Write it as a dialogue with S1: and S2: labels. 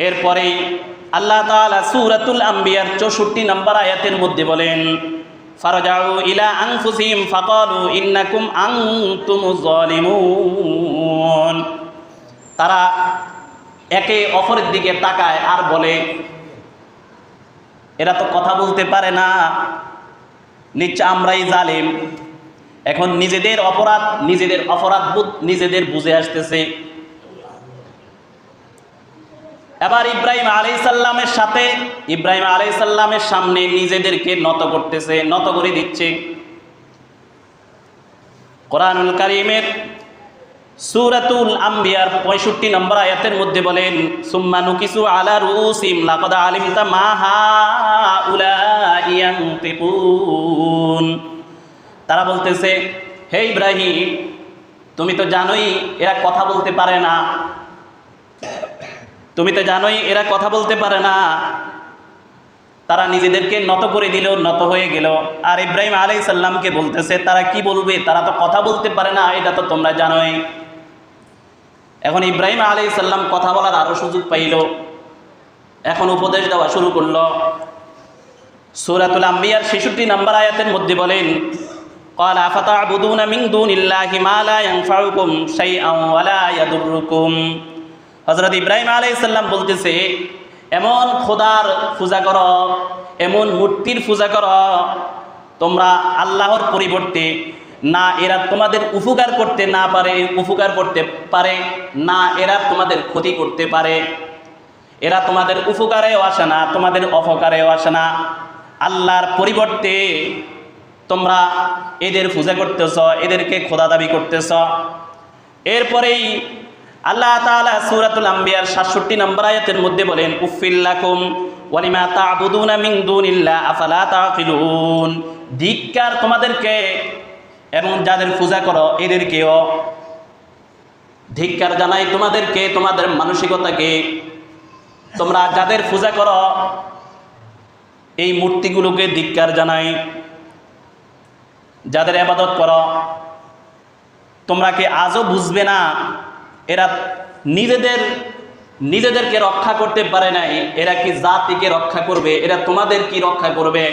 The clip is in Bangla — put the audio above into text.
S1: এরপরেই আল্লাহ তাআলা সূরাতুল আম্বিয়ার 64 নম্বর আয়াতের মধ্যে বলেন, ফারজাউ ইলা আনফুসিহিম ফাকালু ইন্নাকুম আনতুমুজ জালিমুন। তারা একে অপরের দিকে তাকায় আর বলে, এরা তো কথা বলতে পারে না, নিশ্চয় আমরাই জালিম। এখন নিজেদের অপরাধ নিজেদের বুঝে আসতেছে। এবার ইব্রাহিম আলাইহিস সালামের সামনে নিজেদেরকে নত করে দিচ্ছে। কোরআনুল কারীমের সূরাতুল আম্বিয়ার 65 নম্বর আয়াতের মধ্যে বলেন, সুম্মা নুকিসু আলা রুউসিহিম লাকাদ আলিমতা মা হাউলাই ইয়ানতিকুন। তারা বলতেছে, হে ইব্রাহিম, তুমি তো জানোই এরা কথা বলতে পারে না, তারা নিজেদেরকে নত করে দিল, নত হয়ে গেল। আর ইব্রাহিম আলাইহিস সালামকে বলতেছে, তারা কি বলবে, তারা তো কথা বলতে পারে না, এটা তো তোমরা জানোই। এখন ইব্রাহিম আলাইহিস সালাম কথা বলার আরো সুযোগ পাইল, এখন উপদেশ দেওয়া শুরু করলো। সূরাতুল আম্বিয়ার 66 নম্বর আয়াতের মধ্যে বলেন, ক্বালা আফাতা'বুদুনা মিন দুনিল্লাহি মা লা ইয়ানফাউকুম শাইআন ওয়া লা ইয়াদুররুকুম। হযরত ইব্রাহিম আলাইহিস সালাম বলতেছে, এমন খোদার পূজা করো, এমন মূর্তির পূজা করো তোমরা আল্লাহর পরিবর্তে, না এরা তোমাদের উপকার করতে পারে, না এরা তোমাদের ক্ষতি করতে পারে। এরা তোমাদের উপকারেও আসে না, তোমাদের অপকারেও আসে না। আল্লাহর পরিবর্তে তোমরা এদের পূজা করতেছ, এদেরকে খোদা দাবি করতেছ। এরপরেই আল্লাহ তাআলা সূরাতুল আম্বিয়ার 67 নম্বর আয়াতের মধ্যে বলেন, উফিল লাকুম ওয়া লিমা তা'বুদুনা মিন দুনিল্লাহি আফালা তা'কিলুন। ধিক্কার তোমাদেরকে এবং যাদের পূজা করো এদেরকেও। ধিক্কার জানাই তোমাদেরকে, তোমাদের মানসিকতাকে। তোমরা যাদের পূজা করো এই মূর্তিগুলোকে ধিক্কার জানাই, যাদের ইবাদত করো, তোমরা কি আজও বুঝবে না এরা নিজেদেরকে রক্ষা করতে পারে নাই, এরা কি জাতিকে রক্ষা করবে, এরা তোমাদের কি রক্ষা করবে?